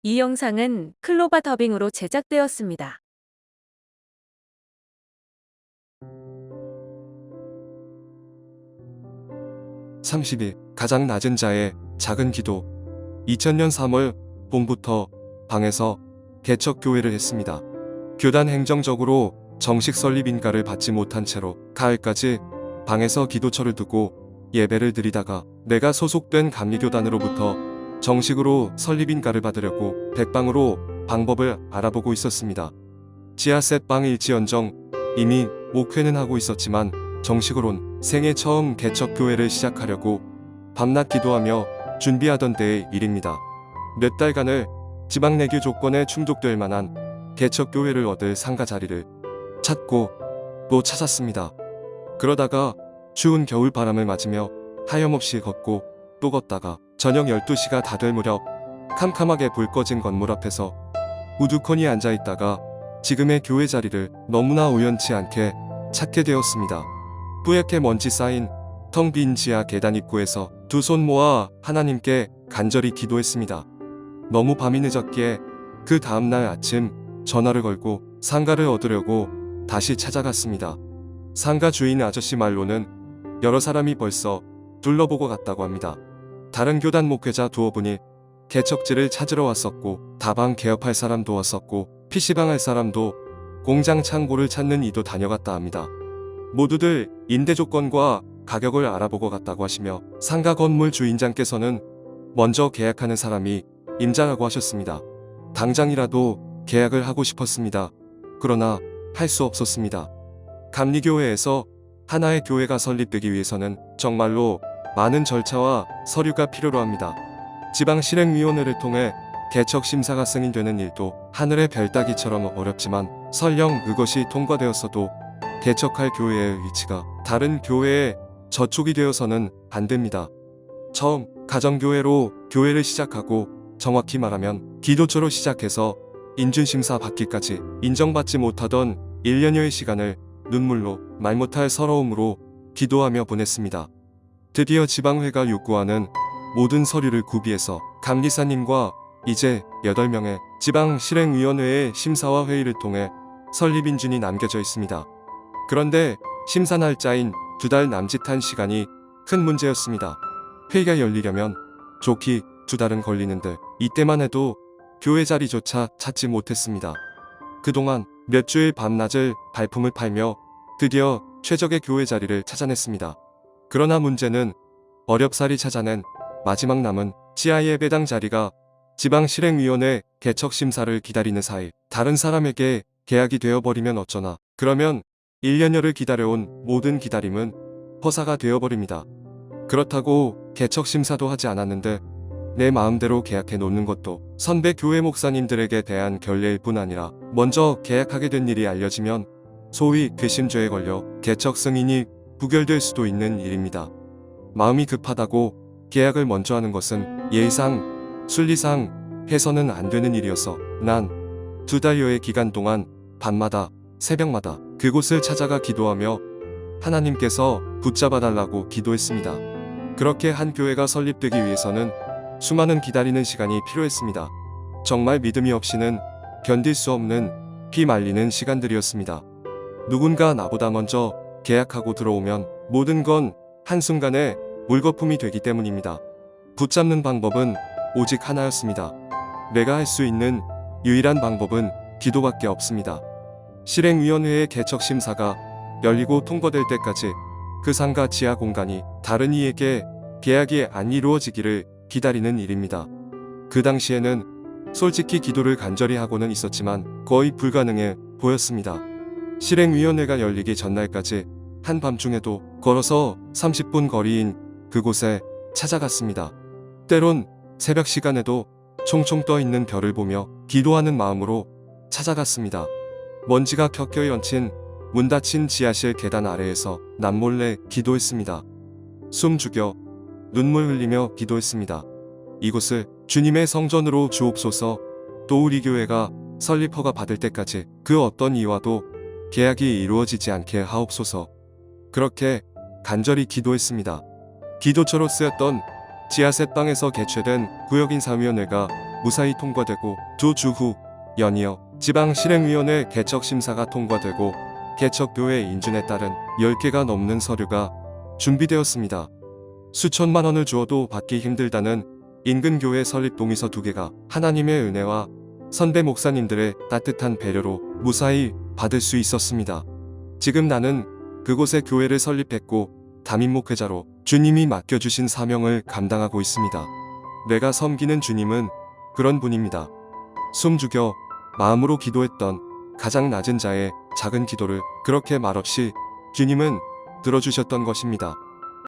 이 영상은 클로바 더빙으로 제작되었습니다. 가장 낮은 자의 작은 기도. 2000년 3월 봄부터 방에서 개척교회를 했습니다. 교단 행정적으로 정식 설립 인가를 받지 못한 채로 가을까지 방에서 기도처를 두고 예배를 드리다가 내가 소속된 감리교단으로부터 정식으로 설립 인가를 받으려고 백방으로 방법을 알아보고 있었습니다. 지하셋 방일지언정 이미 목회는 하고 있었지만 정식으론 생애 처음 개척교회를 시작하려고 밤낮 기도하며 준비하던 때의 일입니다. 몇 달간을 지방내교 조건에 충족될 만한 개척교회를 얻을 상가 자리를 찾고 또 찾았습니다. 그러다가 추운 겨울 바람을 맞으며 하염없이 걷고 또 걷다가 저녁 12시가 다 될 무렵 캄캄하게 불 꺼진 건물 앞에서 우두커니 앉아있다가 지금의 교회 자리를 너무나 우연치 않게 찾게 되었습니다. 뿌옇게 먼지 쌓인 텅 빈 지하 계단 입구에서 두 손 모아 하나님께 간절히 기도했습니다. 너무 밤이 늦었기에 그 다음날 아침 전화를 걸고 상가를 얻으려고 다시 찾아갔습니다. 상가 주인 아저씨 말로는 여러 사람이 벌써 둘러보고 갔다고 합니다. 다른 교단 목회자 두어 분이 개척지를 찾으러 왔었고 다방 개업할 사람도 왔었고 PC방 할 사람도 공장 창고를 찾는 이도 다녀갔다 합니다. 모두들 임대 조건과 가격을 알아보고 갔다고 하시며 상가 건물 주인장께서는 먼저 계약하는 사람이 임자라고 하셨습니다. 당장이라도 계약을 하고 싶었습니다. 그러나 할 수 없었습니다. 감리교회에서 하나의 교회가 설립되기 위해서는 정말로 많은 절차와 서류가 필요로 합니다. 지방실행위원회를 통해 개척 심사가 승인되는 일도 하늘의 별 따기처럼 어렵지만 설령 그것이 통과되었어도 개척할 교회의 위치가 다른 교회에 저촉이 되어서는 안 됩니다. 처음 가정교회로 교회를 시작하고 정확히 말하면 기도처로 시작해서 인준심사 받기까지 인정받지 못하던 1년여의 시간을 눈물로 말 못할 서러움으로 기도하며 보냈습니다. 드디어 지방회가 요구하는 모든 서류를 구비해서 감리사님과 이제 8명의 지방실행위원회의 심사와 회의를 통해 설립인준이 남겨져 있습니다. 그런데 심사 날짜인 2달 남짓한 시간이 큰 문제였습니다. 회의가 열리려면 좋기 2달은 걸리는데 이때만 해도 교회 자리조차 찾지 못했습니다. 그동안 몇 주일 밤낮을 발품을 팔며 드디어 최적의 교회 자리를 찾아냈습니다. 그러나 문제는 어렵사리 찾아낸 마지막 남은 지하 예배당 자리가 지방실행위원회 개척심사를 기다리는 사이 다른 사람에게 계약이 되어버리면 어쩌나. 그러면 1년여를 기다려온 모든 기다림은 허사가 되어버립니다. 그렇다고 개척심사도 하지 않았는데 내 마음대로 계약해 놓는 것도 선배 교회 목사님들에게 대한 결례일 뿐 아니라 먼저 계약하게 된 일이 알려지면 소위 괘씸죄에 걸려 개척 승인이 부결될 수도 있는 일입니다. 마음이 급하다고 계약을 먼저 하는 것은 예의상, 순리상 해서는 안 되는 일이어서 난 2달여의 기간 동안 밤마다 새벽마다 그곳을 찾아가 기도하며 하나님께서 붙잡아달라고 기도했습니다. 그렇게 한 교회가 설립되기 위해서는 수많은 기다리는 시간이 필요했습니다. 정말 믿음이 없이는 견딜 수 없는 피 말리는 시간들이었습니다. 누군가 나보다 먼저 계약하고 들어오면 모든 건 한순간에 물거품이 되기 때문입니다. 붙잡는 방법은 오직 하나였습니다. 내가 할 수 있는 유일한 방법은 기도밖에 없습니다. 실행위원회의 개척심사가 열리고 통과될 때까지 그 상가 지하 공간이 다른 이에게 계약이 안 이루어지기를 기다리는 일입니다. 그 당시에는 솔직히 기도를 간절히 하고는 있었지만 거의 불가능해 보였습니다. 실행위원회가 열리기 전날까지 한밤중에도 걸어서 30분 거리인 그곳에 찾아갔습니다. 때론 새벽 시간에도 총총 떠있는 별을 보며 기도하는 마음으로 찾아갔습니다. 먼지가 켜켜이 얹힌 문 닫힌 지하실 계단 아래에서 남몰래 기도했습니다. 숨 죽여 눈물 흘리며 기도했습니다. 이곳을 주님의 성전으로 주옵소서. 또 우리 교회가 설립 허가 받을 때까지 그 어떤 이와도 계약이 이루어지지 않게 하옵소서. 그렇게 간절히 기도했습니다. 기도처로 쓰였던 지하셋방에서 개최된 구역인사위원회가 무사히 통과되고 2주 후 연이어 지방실행위원회 개척심사가 통과되고 개척교회 인준에 따른 10개가 넘는 서류가 준비되었습니다. 수천만 원을 주어도 받기 힘들다는 인근 교회 설립 동의서 2개가 하나님의 은혜와 선배 목사님들의 따뜻한 배려로 무사히 받을 수 있었습니다. 지금 나는 그곳에 교회를 설립했고 담임목회자로 주님이 맡겨주신 사명을 감당하고 있습니다. 내가 섬기는 주님은 그런 분입니다. 숨 죽여 마음으로 기도했던 가장 낮은 자의 작은 기도를 그렇게 말없이 주님은 들어주셨던 것입니다.